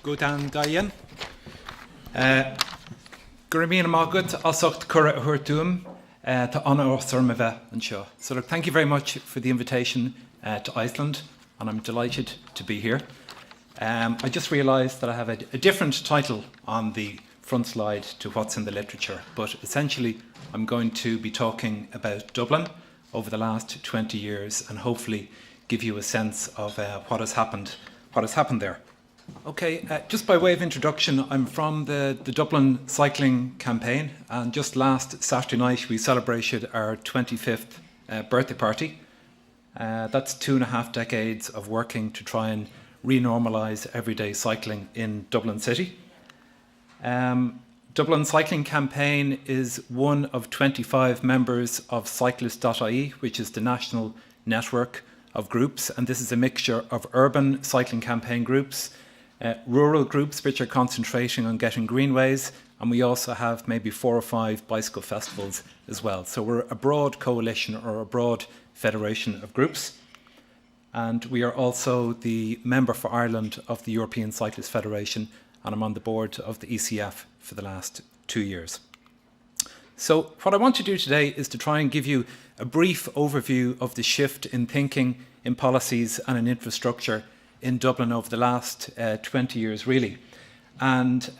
Gútan Gaien. Gurmín Magud, Alsocht Cura Hurtum, to Anna Orsormave and Shaw. So look, thank you very much for the invitation to Iceland, and I'm delighted to be here. I just realised that I have a different title on the front slide to what's in the literature, but essentially I'm going to be talking about Dublin over the last 20 years and hopefully give you a sense of what has happened there. Okay, just by way of introduction, I'm from the Dublin cycling campaign, and just last Saturday night we celebrated our 25th birthday party. That's 2.5 decades of working to try and renormalise everyday cycling in Dublin City. Dublin Cycling Campaign is one of 25 members of Cyclist.ie, which is the national network of groups, and this is a mixture of urban cycling campaign groups, rural groups which are concentrating on getting greenways, and we also have maybe 4 or 5 bicycle festivals as well. So we're a broad coalition or a broad federation of groups, and we are also the member for Ireland of the European Cyclist Federation, and I'm on the board of the ECF for the last 2 years. So what I want to do today is to try and give you a brief overview of the shift in thinking, in policies and in infrastructure in Dublin over the last 20 years, really. And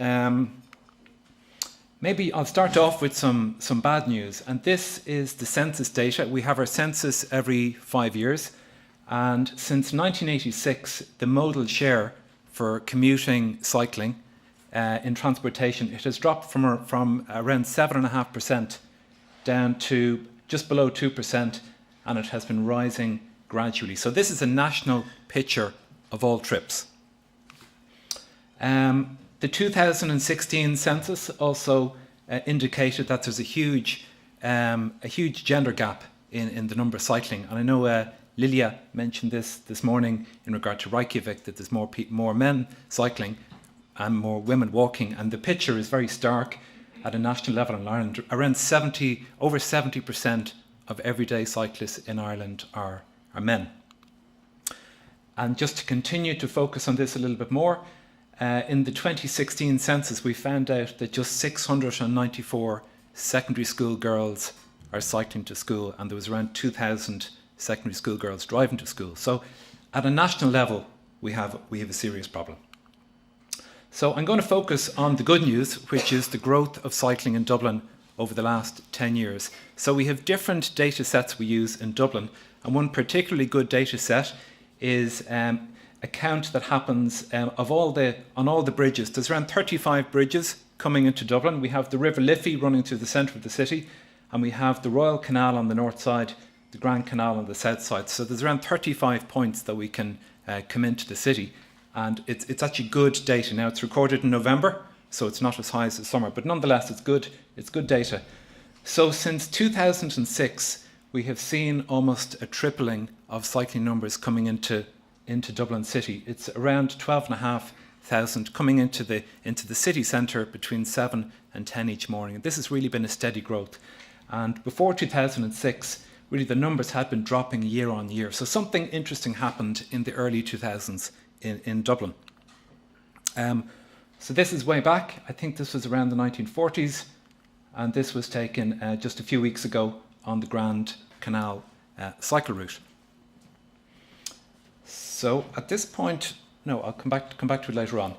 maybe I'll start off with some bad news. And this is the census data. We have our census every 5 years. And since 1986, the modal share for commuting cycling in transportation, it has dropped from around 7.5% down to just below 2%, and it has been rising gradually. So this is a national picture of all trips. The 2016 census also indicated that there's a huge gender gap in the number of cycling. And I know Lilia mentioned this morning in regard to Reykjavik, that there's more men cycling and more women walking, and the picture is very stark at a national level in Ireland. Over 70% of everyday cyclists in Ireland are men. And just to continue to focus on this a little bit more, in the 2016 census we found out that just 694 secondary school girls are cycling to school, and there was around 2,000 secondary school girls driving to school. So at a national level we have a serious problem. So I'm going to focus on the good news, which is the growth of cycling in Dublin over the last 10 years. So we have different data sets we use in Dublin, and one particularly good data set is a count that happens on all the bridges. There's around 35 bridges coming into Dublin. We have the River Liffey running through the centre of the city, and we have the Royal Canal on the north side, the Grand Canal on the south side. So there's around 35 points that we can come into the city. And it's actually good data. Now it's recorded in November, so it's not as high as the summer, but nonetheless it's good data. So since 2006 we have seen almost a tripling of cycling numbers coming into Dublin City. It's around 12,500 coming into the city centre between 7 and 10 each morning. And this has really been a steady growth. And before 2006, really the numbers had been dropping year on year. So something interesting happened in the early 2000s in Dublin. So this is way back. I think this was around the 1940s, and this was taken just a few weeks ago on the Grand Canal cycle route. So at this point, no, I'll come back to it later on.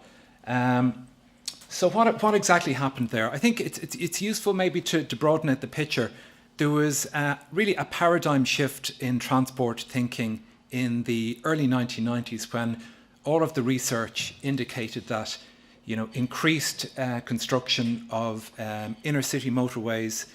So what exactly happened there? I think it's useful maybe to broaden out the picture. There was really a paradigm shift in transport thinking in the early 1990s, when all of the research indicated that increased construction of inner city motorways,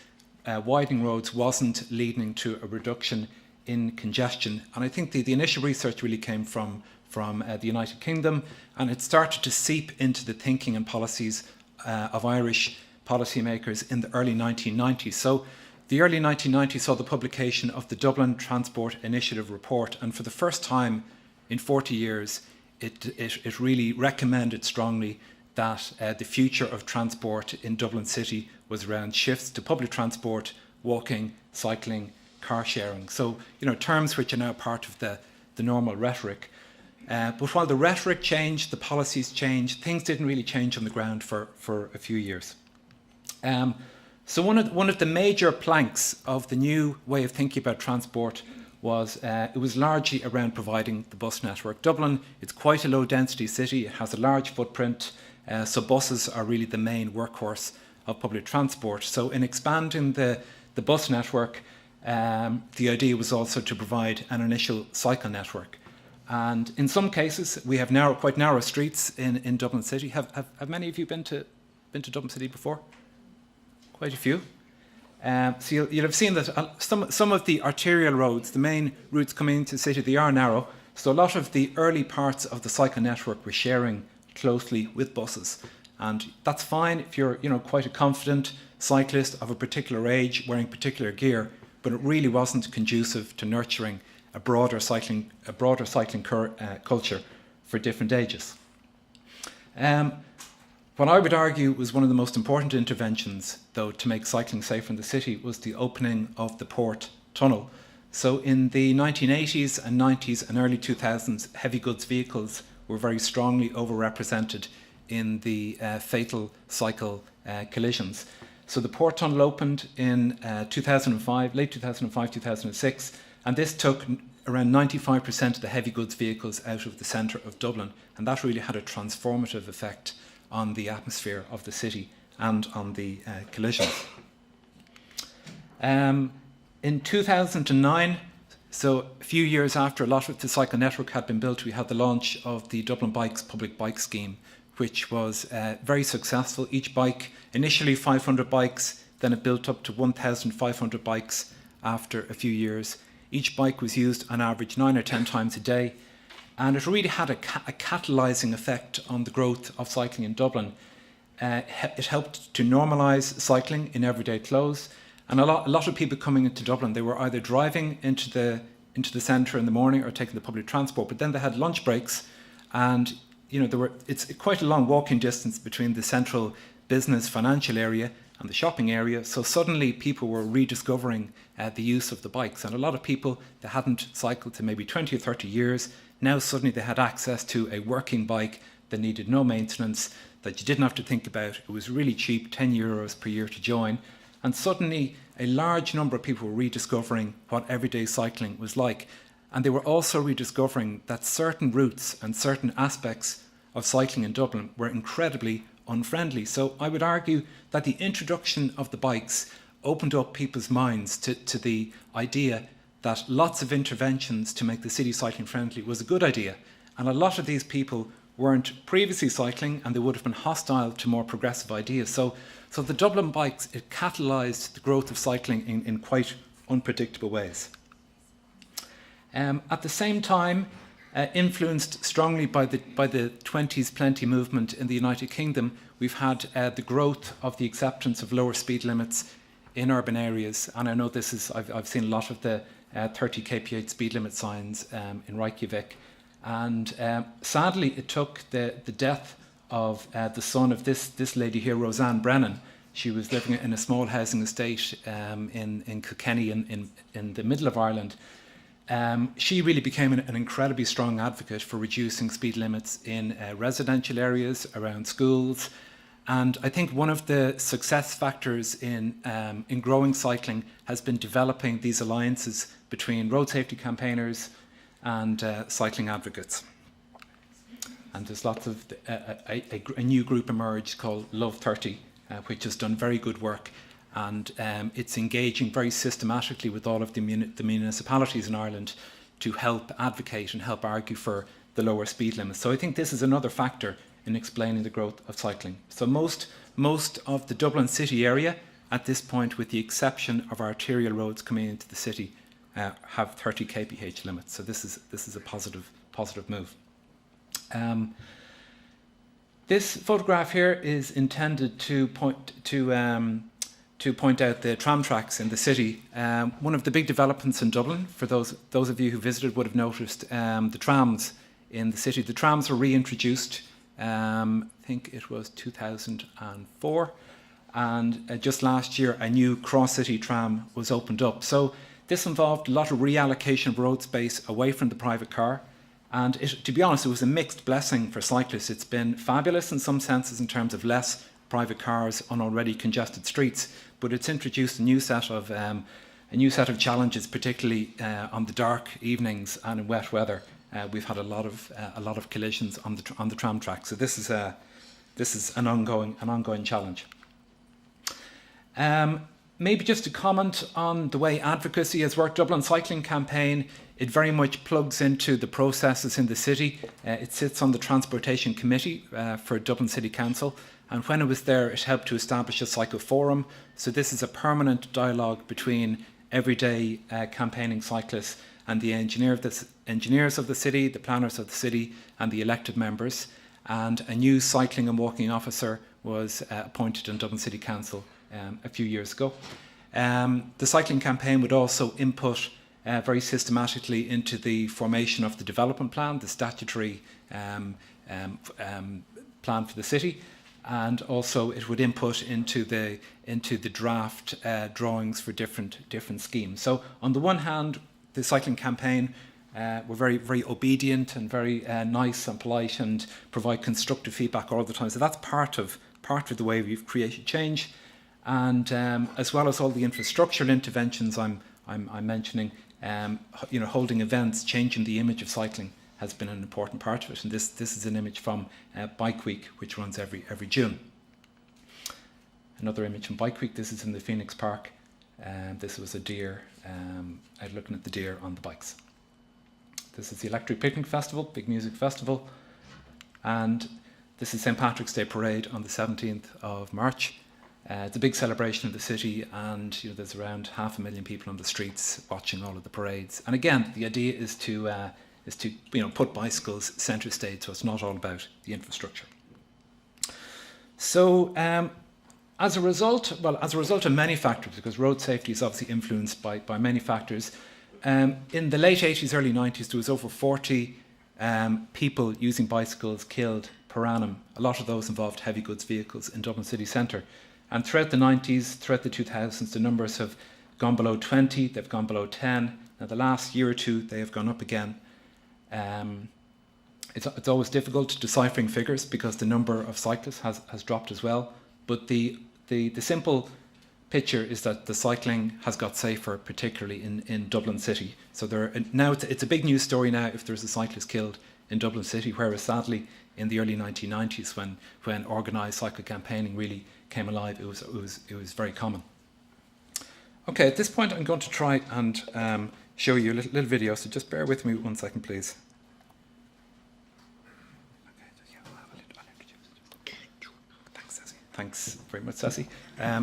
widening roads wasn't leading to a reduction in congestion. And I think the initial research really came from the United Kingdom, and it started to seep into the thinking and policies of Irish policymakers in the early 1990s. So the early 1990s saw the publication of the Dublin Transport Initiative report, and for the first time in 40 years it really recommended strongly that the future of transport in Dublin City was around shifts to public transport, walking, cycling, car sharing. So, terms which are now part of the normal rhetoric. But while the rhetoric changed, the policies changed, things didn't really change on the ground for a few years. So one of the major planks of the new way of thinking about transport was it was largely around providing the bus network. Dublin, it's quite a low density city, it has a large footprint, so buses are really the main workhorse of public transport. So in expanding the bus network, the idea was also to provide an initial cycle network. And in some cases, we have quite narrow streets in Dublin City. Have many of you been to Dublin City before? Quite a few. So you'll have seen that some of the arterial roads, the main routes coming into the city, they are narrow. So a lot of the early parts of the cycle network were sharing closely with buses. And that's fine if you're quite a confident cyclist of a particular age wearing particular gear, but it really wasn't conducive to nurturing a broader cycling culture for different ages. What I would argue was one of the most important interventions, though, to make cycling safer in the city was the opening of the Port Tunnel. So in the 1980s and 90s and early 2000s, heavy goods vehicles were very strongly overrepresented in the fatal cycle collisions. So the Port Tunnel opened in 2005, late 2005, 2006, and this took around 95% of the heavy goods vehicles out of the centre of Dublin, and that really had a transformative effect on the atmosphere of the city and on the collisions. In 2009, so a few years after a lot of the cycle network had been built, we had the launch of the Dublin Bikes public bike scheme, which was very successful. Each bike, initially 500 bikes, then it built up to 1,500 bikes after a few years. Each bike was used on average 9 or 10 times a day, and it really had a catalysing effect on the growth of cycling in Dublin. It helped to normalise cycling in everyday clothes, and a lot of people coming into Dublin, they were either driving into the centre in the morning or taking the public transport, but then they had lunch breaks, and it's quite a long walking distance between the central business financial area and the shopping area, so suddenly people were rediscovering the use of the bikes, and a lot of people that hadn't cycled in maybe 20 or 30 years, now suddenly they had access to a working bike that needed no maintenance, that you didn't have to think about. It was really cheap, €10 per year to join, and suddenly a large number of people were rediscovering what everyday cycling was like, and they were also rediscovering that certain routes and certain aspects of cycling in Dublin were incredibly unfriendly. So I would argue that the introduction of the bikes opened up people's minds to the idea that lots of interventions to make the city cycling friendly was a good idea. And a lot of these people weren't previously cycling, and they would have been hostile to more progressive ideas. So the Dublin Bikes, it catalysed the growth of cycling in quite unpredictable ways. At the same time, influenced strongly by the 20s plenty movement in the United Kingdom, we've had the growth of the acceptance of lower speed limits in urban areas. And I know I've seen a lot of the 30 kph speed limit signs in Reykjavik. And sadly, it took the death of the son of this lady here, Roseanne Brennan. She was living in a small housing estate in Kilkenny in the middle of Ireland. She really became an incredibly strong advocate for reducing speed limits in residential areas, around schools. And I think one of the success factors in growing cycling has been developing these alliances between road safety campaigners and cycling advocates. And there's lots of a new group emerged called Love 30, which has done very good work, and it's engaging very systematically with all of the municipalities in Ireland to help advocate and help argue for the lower speed limits. So I think this is another factor in explaining the growth of cycling. So most of the Dublin city area at this point, with the exception of arterial roads coming into the city, have 30 kph limits. So this is a positive move. This photograph here is intended to point out the tram tracks in the city. One of the big developments in Dublin, for those of you who visited would have noticed, the trams in the city. The trams were reintroduced, I think it was 2004, and just last year a new cross-city tram was opened up. So this involved a lot of reallocation of road space away from the private car. And to be honest, it was a mixed blessing for cyclists. It's been fabulous in some senses in terms of less private cars on already congested streets, but it's introduced a new set of challenges, particularly on the dark evenings and in wet weather. We've had a lot of collisions on the tram track. So this is an ongoing challenge. Maybe just to comment on the way Advocacy has worked. Dublin Cycling Campaign, it very much plugs into the processes in the city. It sits on the Transportation Committee for Dublin City Council, and when it was there, it helped to establish a cycle forum. So this is a permanent dialogue between everyday campaigning cyclists and the engineers of the city, the planners of the city, and the elected members. And a new cycling and walking officer was appointed in Dublin City Council a few years ago. The cycling campaign would also input very systematically into the formation of the development plan, the statutory plan for the city, and also it would input into the draft drawings for different schemes. So on the one hand, the cycling campaign were very obedient and very nice and polite and provide constructive feedback all the time. So that's part of the way we've created change. And as well as all the infrastructural interventions I'm mentioning, holding events, changing the image of cycling has been an important part of it. And this is an image from Bike Week, which runs every June. Another image from Bike Week. This is in the Phoenix Park. This was a deer, looking at the deer on the bikes. This is the Electric Picnic Festival, big music festival. And this is St. Patrick's Day Parade on the 17th of March. It's a big celebration of the city, and there's around 500,000 people on the streets watching all of the parades. And again, the idea is to put bicycles centre stage, so it's not all about the infrastructure. So as a result of many factors, because road safety is obviously influenced by many factors, in the late 80s, early 90s, there was over 40 people using bicycles killed per annum. A lot of those involved heavy goods vehicles in Dublin city centre. And throughout the 90s, throughout the 2000s, the numbers have gone below 20, they've gone below 10. Now the last year or two, they have gone up again. It's always difficult deciphering figures because the number of cyclists has dropped as well. But the simple picture is that the cycling has got safer, particularly in Dublin city. So now it's a big news story now if there's a cyclist killed in Dublin city, whereas sadly in the early 1990s when organised cycle campaigning really came alive, it was very common. Okay, at this point I'm going to try and show you a little video, so just bear with me 1 second, please. Thanks very much, Sassy.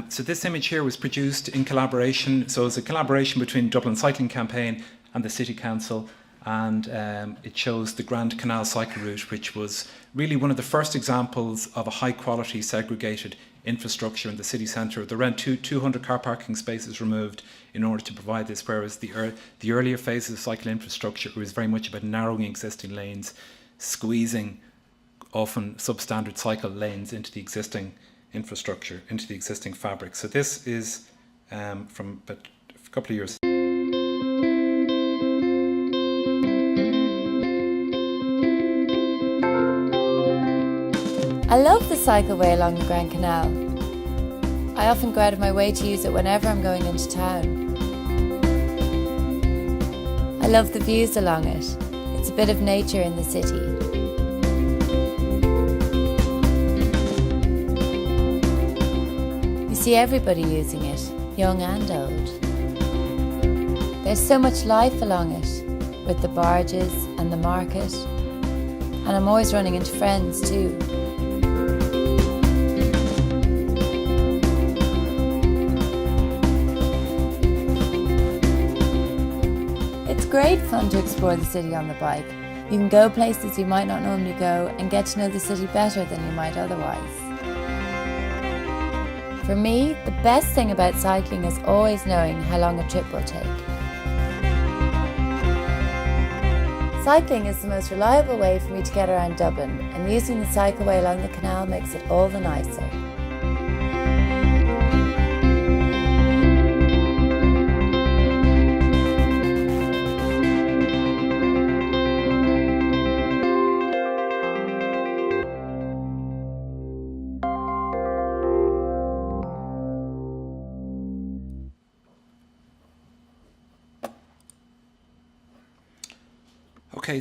So this image here was produced in collaboration. So it's a collaboration between Dublin Cycling Campaign and the City Council, and it shows the Grand Canal cycle route, which was really one of the first examples of a high-quality segregated infrastructure in the city centre. There were around 200 car parking spaces removed in order to provide this, whereas the earlier phases of cycle infrastructure was very much about narrowing existing lanes, squeezing often substandard cycle lanes into the existing infrastructure, into the existing fabric. So this is from about a couple of years. I love the cycleway along the Grand Canal. I often go out of my way to use it whenever I'm going into town. I love the views along it. It's a bit of nature in the city. You see everybody using it, young and old. There's so much life along it, with the barges and the market. And I'm always running into friends too. Great fun to explore the city on the bike. You can go places you might not normally go and get to know the city better than you might otherwise. For me, the best thing about cycling is always knowing how long a trip will take. Cycling is the most reliable way for me to get around Dublin, and using the cycleway along the canal makes it all the nicer.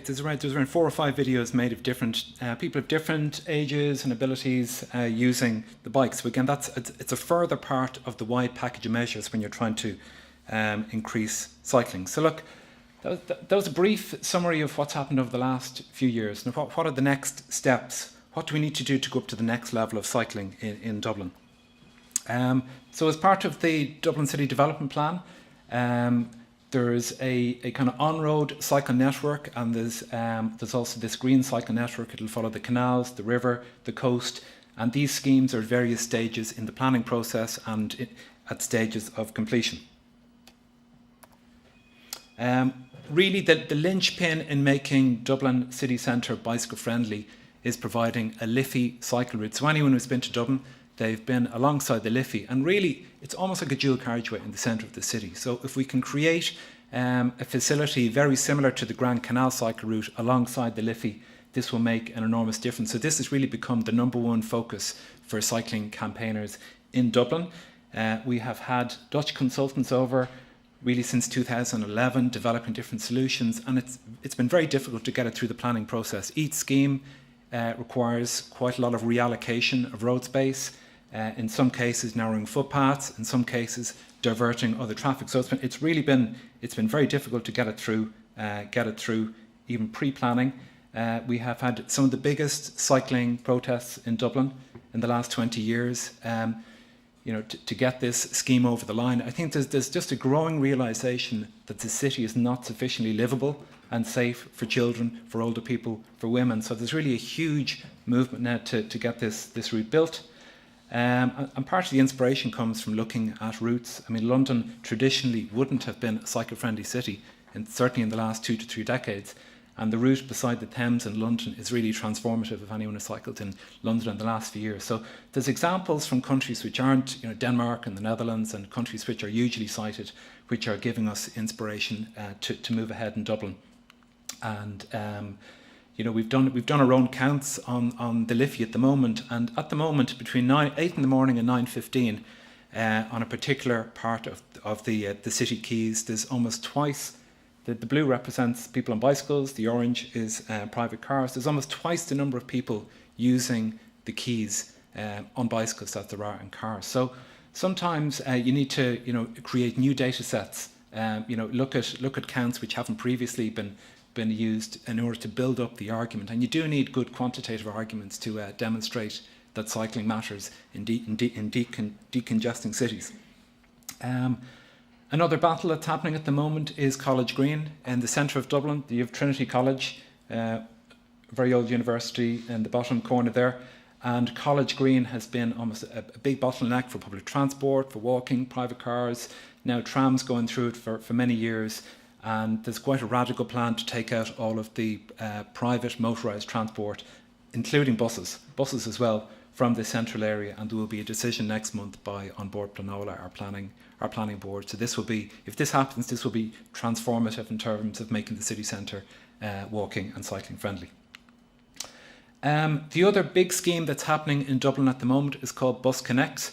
decades, there's around 4 or 5 videos made of different people of different ages and abilities using the bike. So again, it's a further part of the wide package of measures when you're trying to increase cycling. So look, that was a brief summary of what's happened over the last few years. Now, what are the next steps? What do we need to do to go up to the next level of cycling in Dublin? So as part of the Dublin City Development Plan, there's a kind of on-road cycle network, and there's also this green cycle network. It'll follow the canals, the river, the coast, and these schemes are at various stages in the planning process and at stages of completion. Really, the linchpin in making Dublin city centre bicycle friendly is providing a Liffey cycle route. So anyone who's been to Dublin, they've been alongside the Liffey, and really it's almost like a dual carriageway in the centre of the city. So if we can create a facility very similar to the Grand Canal cycle route alongside the Liffey, this will make an enormous difference. So this has really become the number one focus for cycling campaigners in Dublin. We have had Dutch consultants over really since 2011 developing different solutions, and it's been very difficult to get it through the planning process. Each scheme requires quite a lot of reallocation of road space, in some cases narrowing footpaths, in some cases diverting other traffic. So it's been very difficult to get it through even pre-planning. We have had some of the biggest cycling protests in Dublin in the last 20 years. To get this scheme over the line, I think there's just a growing realisation that the city is not sufficiently livable and safe for children, for older people, for women. So there's really a huge movement now to get this route built. And part of the inspiration comes from looking at routes. I mean, London traditionally wouldn't have been a cycle-friendly city, certainly in the last 2 to 3 decades. And the route beside the Thames in London is really transformative if anyone has cycled in London in the last few years. So there's examples from countries which aren't, Denmark and the Netherlands, and countries which are usually cited, which are giving us inspiration to move ahead in Dublin. And we've done our own counts on the Liffey at the moment, and at the moment between 8 in the morning and 9:15 on a particular part of the city quays, there's almost twice. The blue represents people on bicycles, the orange is private cars. There's almost twice the number of people using the quays on bicycles that there are in cars. So sometimes you need to create new data sets. Look at counts which haven't previously been used in order to build up the argument. And you do need good quantitative arguments to demonstrate that cycling matters in decongesting cities. Another battle that's happening at the moment is College Green in the centre of Dublin. You have Trinity College, a very old university in the bottom corner there. And College Green has been almost a big bottleneck for public transport, for walking, private cars. Now trams going through it for many years. And there's quite a radical plan to take out all of the private motorised transport, including buses as well, from the central area. And there will be a decision next month by On Board Planola, our planning board. So this will be, if this happens, this will be transformative in terms of making the city centre walking and cycling friendly. The other big scheme that's happening in Dublin at the moment is called Bus Connect.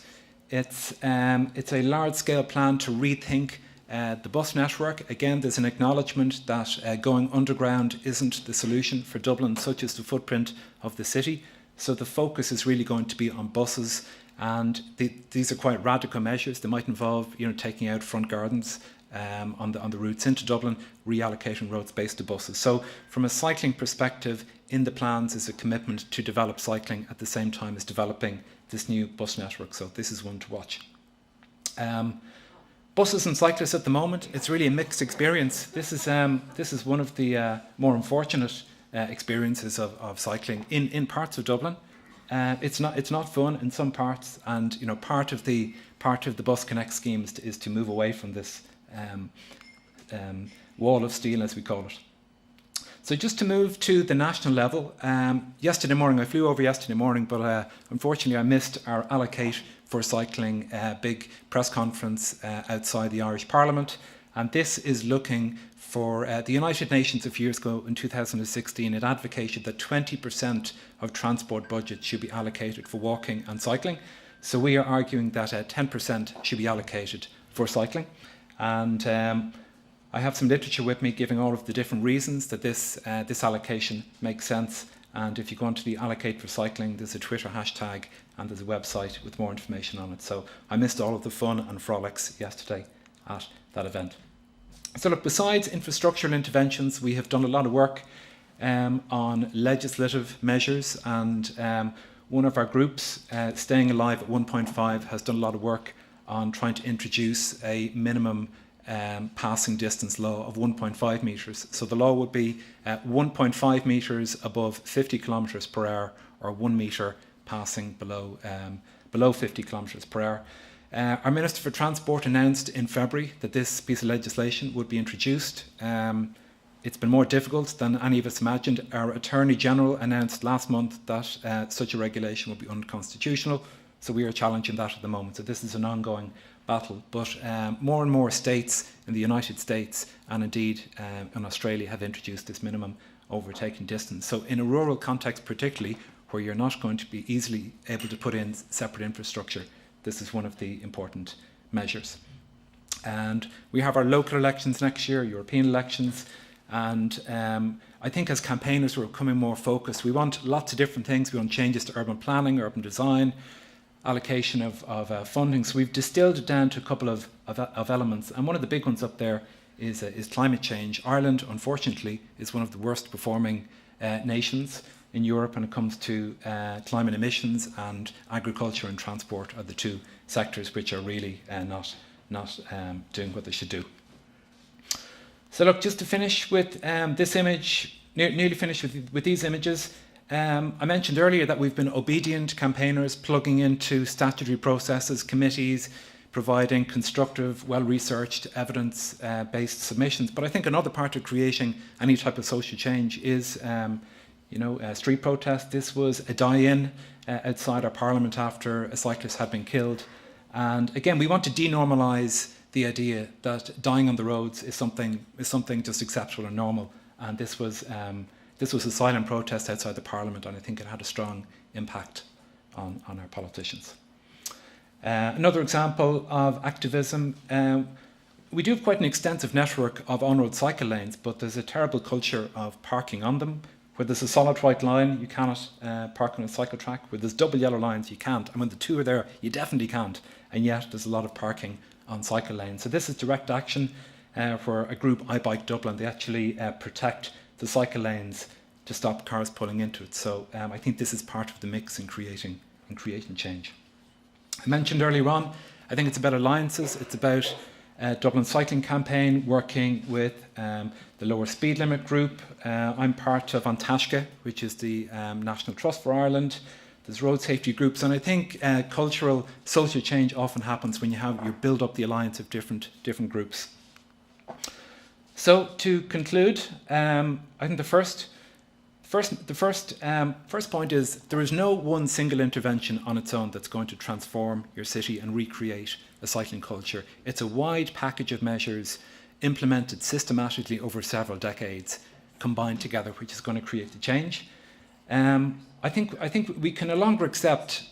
It's a large-scale plan to rethink the bus network. Again, there's an acknowledgement that going underground isn't the solution for Dublin, such as the footprint of the city. So the focus is really going to be on buses, and these are quite radical measures. They might involve, taking out front gardens on the routes into Dublin, reallocating road space to buses. So from a cycling perspective, in the plans is a commitment to develop cycling at the same time as developing this new bus network. So this is one to watch. Buses and cyclists at the moment, it's really a mixed experience. This is one of the more unfortunate experiences of cycling in parts of Dublin. It's not fun in some parts, and part of the Bus Connect scheme is to move away from this wall of steel, as we call it. So just to move to the national level, yesterday morning, I flew over yesterday morning, but unfortunately I missed our Allocate for Cycling big press conference outside the Irish Parliament. And this is looking for the United Nations a few years ago in 2016. It advocated that 20% of transport budget should be allocated for walking and cycling. So we are arguing that 10% should be allocated for cycling. And I have some literature with me giving all of the different reasons that this allocation makes sense. And if you go onto the Allocate for Cycling, there's a Twitter hashtag and there's a website with more information on it. So I missed all of the fun and frolics yesterday at that event. So look, besides infrastructural interventions, we have done a lot of work on legislative measures, and one of our groups, Staying Alive at 1.5, has done a lot of work on trying to introduce a minimum passing distance law of 1.5 metres. So the law would be 1.5 metres above 50 kilometres per hour, or 1 metre passing below 50 kilometres per hour. Our Minister for Transport announced in February that this piece of legislation would be introduced. It's been more difficult than any of us imagined. Our Attorney General announced last month that such a regulation would be unconstitutional, so we are challenging that at the moment. So this is an ongoing battle, but more and more states in the United States and indeed in Australia have introduced this minimum overtaking distance. So in a rural context particularly, where you're not going to be easily able to put in separate infrastructure, this is one of the important measures. And we have our local elections next year, European elections, and I think as campaigners we're becoming more focused. We want lots of different things. We want changes to urban planning, urban design, allocation of funding. So we've distilled it down to a couple of elements, and one of the big ones up there is climate change. Ireland, unfortunately, is one of the worst performing nations in Europe when it comes to climate emissions, and agriculture and transport are the two sectors which are really not doing what they should do. So look, just to finish with this image, nearly finished with these images. I mentioned earlier that we've been obedient campaigners, plugging into statutory processes, committees, providing constructive, well-researched, evidence-based submissions. But I think another part of creating any type of social change is street protest. This was a die-in outside our parliament after a cyclist had been killed. And again, we want to denormalise the idea that dying on the roads is something just acceptable and normal. And this was a silent protest outside the parliament, and I think it had a strong impact on our politicians. Another example of activism, we do have quite an extensive network of on-road cycle lanes, but there's a terrible culture of parking on them. Where there's a solid white line, you cannot park on a cycle track. Where there's double yellow lines, you can't. And when the two are there, you definitely can't. And yet there's a lot of parking on cycle lanes. So this is direct action for a group, I Bike Dublin. They actually protect the cycle lanes to stop cars pulling into it. So I think this is part of the mix in creating change. I mentioned earlier on, I think it's about alliances. It's about Dublin Cycling Campaign working with the Lower Speed Limit Group. I'm part of Antashka, which is the National Trust for Ireland. There's road safety groups, and I think cultural, social change often happens when you build up the alliance of different groups. So to conclude, I think the first point is there is no one single intervention on its own that's going to transform your city and recreate a cycling culture. It's a wide package of measures implemented systematically over several decades, combined together, which is going to create the change. I think we can no longer accept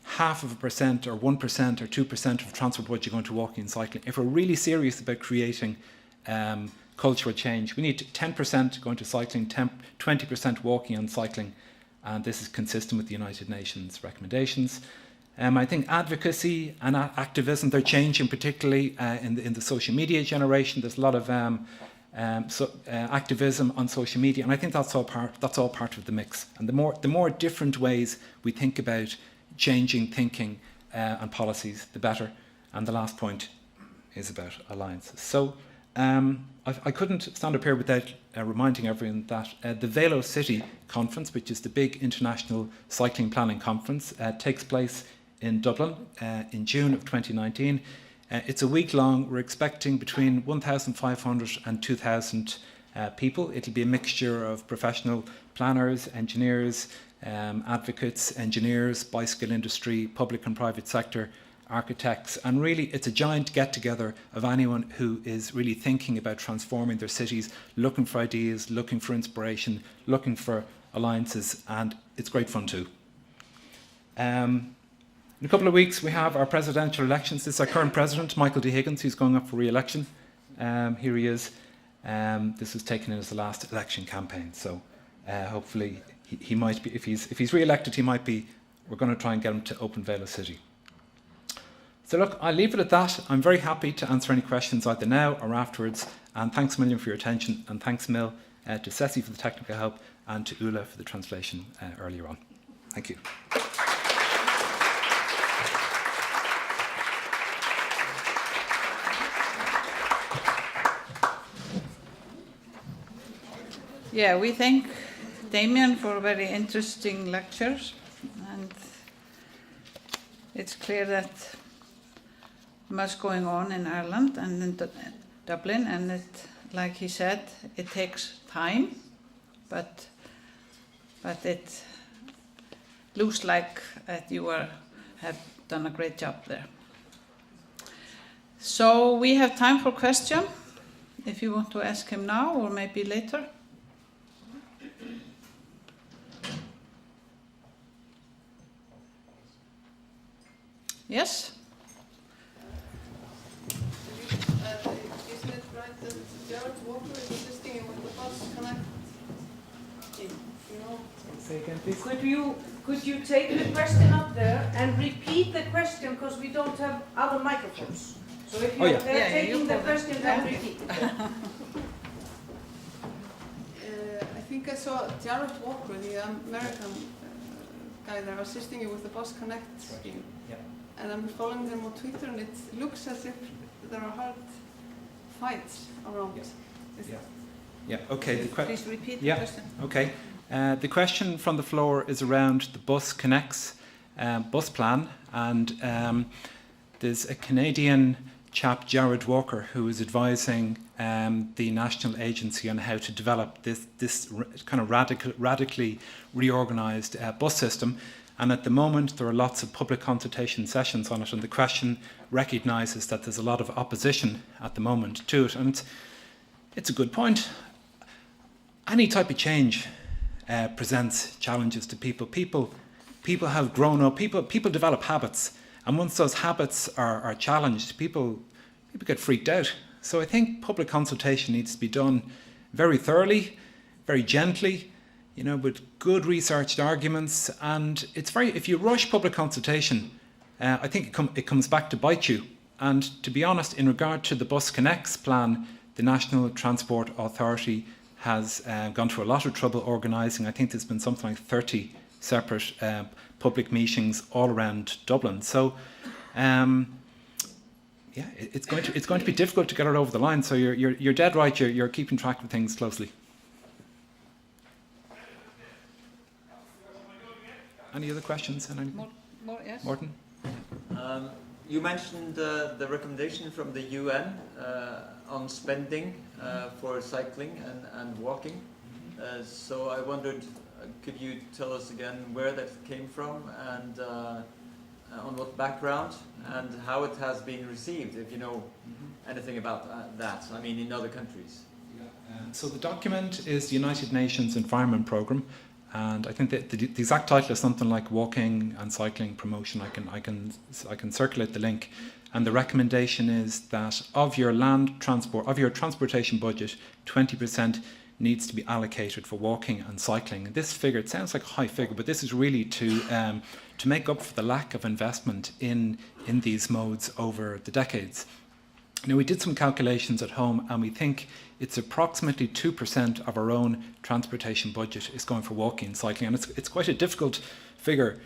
0.5% or 1% or 2% of transport budget going to walking and cycling. If we're really serious about creating cultural change, we need 10% going to cycling, 20% walking and cycling, and this is consistent with the United Nations recommendations. I think advocacy and activism, they're changing, particularly in the social media generation. There's a lot of activism on social media, and I think that's all part of the mix. And the more different ways we think about changing thinking and policies, the better. And the last point is about alliances. So I couldn't stand up here without reminding everyone that the Velo City Conference, which is the big international cycling planning conference, takes place in Dublin in June of 2019. It's a week long. We're expecting between 1,500 and 2,000 people. It'll be a mixture of professional planners, engineers, advocates, engineers, bicycle industry, public and private sector, architects, and really it's a giant get-together of anyone who is really thinking about transforming their cities, looking for ideas, looking for inspiration, looking for alliances, and it's great fun too. In a couple of weeks we have our presidential elections. This is our current president, Michael D. Higgins, who's going up for re-election. Here he is. This was taken in as the last election campaign, so hopefully he might be, if he's re-elected, he might be. We're going to try and get him to open Velo City. So look, I'll leave it at that. I'm very happy to answer any questions either now or afterwards. And thanks a million for your attention. And thanks, Mill, to Ceci for the technical help and to Ula for the translation earlier on. Thank you. Yeah, we thank Damien for a very interesting lecture. And it's clear that much going on in Ireland and in Dublin, and it, like he said, it takes time, but it looks like that you have done a great job there. So we have time for question, if you want to ask him now or maybe later. Yes? Isn't it right that Jared Walker is assisting you with the bus connect? You know? Say again, please. Could you take the question up there and repeat the question, because we don't have other microphones. So if you're taking the question, then repeat it. I think I saw Jared Walker, the American guy there, assisting you with the bus connect scheme. Yeah. And I'm following them on Twitter, and it looks as if there are hard fights around. Yes. Is Yeah. Okay. Please repeat the question. Okay. The question from the floor is around the Bus Connects bus plan, and there's a Canadian chap, Jared Walker, who is advising the national agency on how to develop this kind of radically reorganised bus system. And at the moment, there are lots of public consultation sessions on it, and the question recognises that there's a lot of opposition at the moment to it. And it's a good point. Any type of change presents challenges to people. People have grown up. People develop habits, and once those habits are challenged, people get freaked out. So I think public consultation needs to be done very thoroughly, very gently, with good researched arguments. And if you rush public consultation, I think it comes back to bite you. And to be honest, in regard to the Bus Connects plan, the National Transport Authority has gone through a lot of trouble organising. I think there's been something like 30 separate public meetings all around Dublin. So, it's going to be difficult to get it over the line. So you're dead right. You're keeping track of things closely. Any other questions? More, yes? Morton? You mentioned the recommendation from the UN on spending for cycling and walking. So I wondered, could you tell us again where that came from and on what background and how it has been received, if you know anything about that, I mean in other countries? So the document is the United Nations Environment Programme, and I think that the exact title is something like Walking and Cycling Promotion. I can circulate the link, and the recommendation is that of your transportation budget, 20% needs to be allocated for walking and cycling. And this figure, it sounds like a high figure, but this is really to make up for the lack of investment in these modes over the decades. Now, we did some calculations at home, and we think it's approximately 2% of our own transportation budget is going for walking and cycling. And it's quite a difficult figure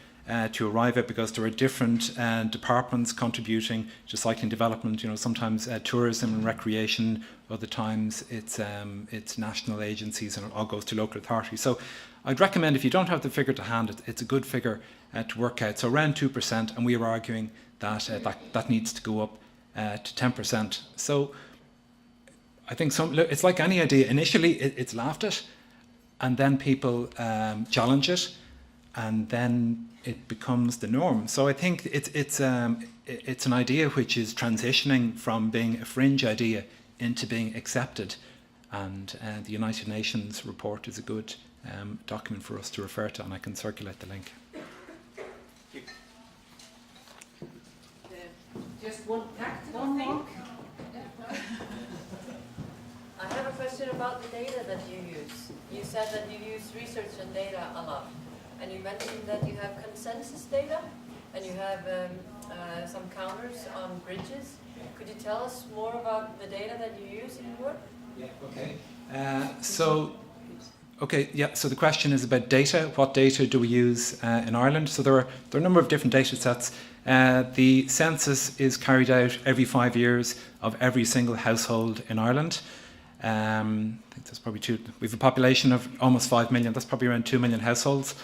to arrive at, because there are different departments contributing to cycling development. Sometimes tourism and recreation, other times it's national agencies, and it all goes to local authorities. So I'd recommend, if you don't have the figure to hand, it's a good figure to work out. So around 2%, and we are arguing that that needs to go up to 10%. So I think it's like any idea. Initially, it's laughed at, and then people challenge it, and then it becomes the norm. So I think it's an idea which is transitioning from being a fringe idea into being accepted. And the United Nations report is a good document for us to refer to, and I can circulate the link. Just one tactical thing. I have a question about the data that you use. You said that you use research and data a lot, and you mentioned that you have consensus data, and you have some counters on bridges. Could you tell us more about the data that you use in your work? Yeah, okay. So the question is about data. What data do we use in Ireland? So there are a number of different data sets. The census is carried out every 5 years of every single household in Ireland. I think there's probably we have a population of almost 5 million. That's probably around 2 million households.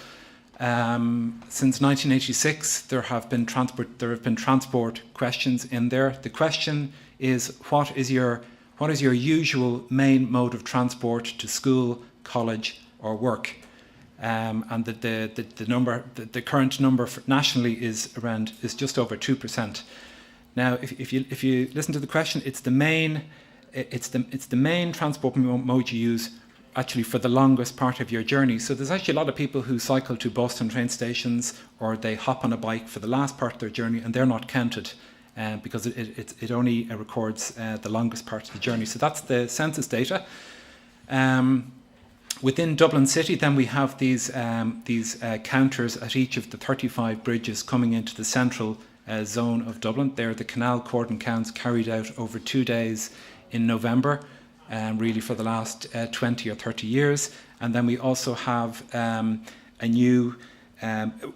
Since 1986, there have been transport questions in there. The question is, what is your usual main mode of transport to school, college, or work? And the current number nationally is just over 2%. Now, if you listen to the question, it's the main transport mode you use actually for the longest part of your journey. So there's actually a lot of people who cycle to bus and train stations, or they hop on a bike for the last part of their journey, and they're not counted because it only records the longest part of the journey. So that's the census data. Within Dublin City, then we have these counters at each of the 35 bridges coming into the central zone of Dublin. They're the canal cordon counts carried out over 2 days in November, really for the last 20 or 30 years. And then we also have a new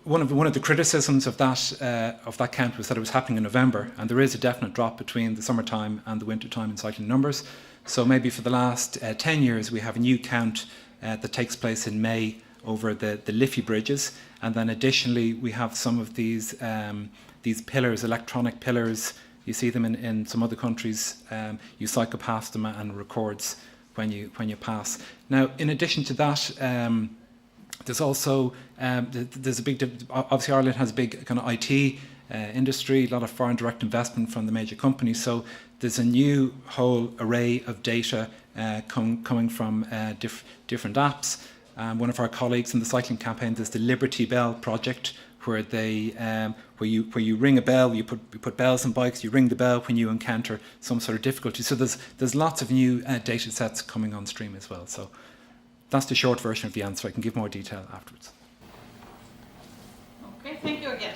one of the criticisms of that count was that it was happening in November, and there is a definite drop between the summertime and the wintertime in cycling numbers. So maybe for the last 10 years we have a new count that takes place in May over the Liffey bridges, and then additionally we have some of these pillars, electronic pillars. You see them in some other countries. You cycle past them and it records when you pass. Now, in addition to that, there's also there's a big. Obviously, Ireland has a big kind of IT industry, a lot of foreign direct investment from the major companies. So there's a new whole array of data coming from different apps. One of our colleagues in the cycling campaign is the Liberty Bell project, where where you ring a bell, you put bells on bikes, you ring the bell when you encounter some sort of difficulty. So there's lots of new data sets coming on stream as well. So that's the short version of the answer. I can give more detail afterwards. Okay, thank you again.